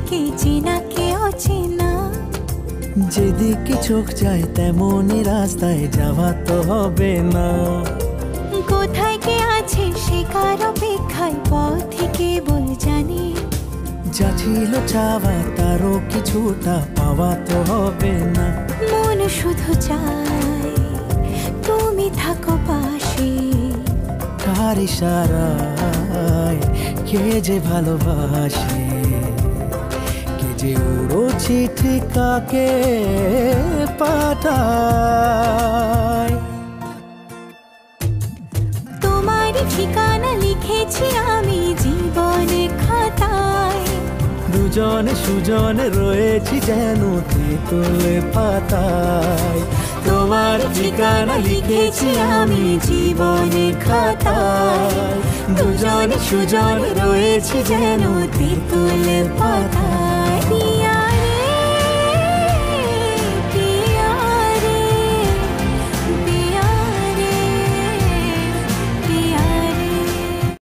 কে চেনা কে অচেনা। যেদিকে চোখ যায় তেমনই রাস্তায় যাওয়া তো হবে না। কোথায় কে আছে সে কার অপেক্ষায় পথে কেবল জানি। যা ছিল চাওয়া তারও কিছুটা পাওয়া তো হবে না। মন শুধু চায় তুমি থাকো পাশে। কার ইশারায় কে যে ভালোবাসে, কে যে উড়ো চিঠি কাকে পাঠায়। তোমার ঠিকানা লিখেছি আমি জীবনের খাতায়। দুজনে সুজনে রয়েছি যেন তেঁতুলে পাতায়। তোমার ঠিকানা লিখেছি আমি জীবনের খাতায়। দুজনে সুজনে রয়েছি যেন তেঁতুলে পাতায়।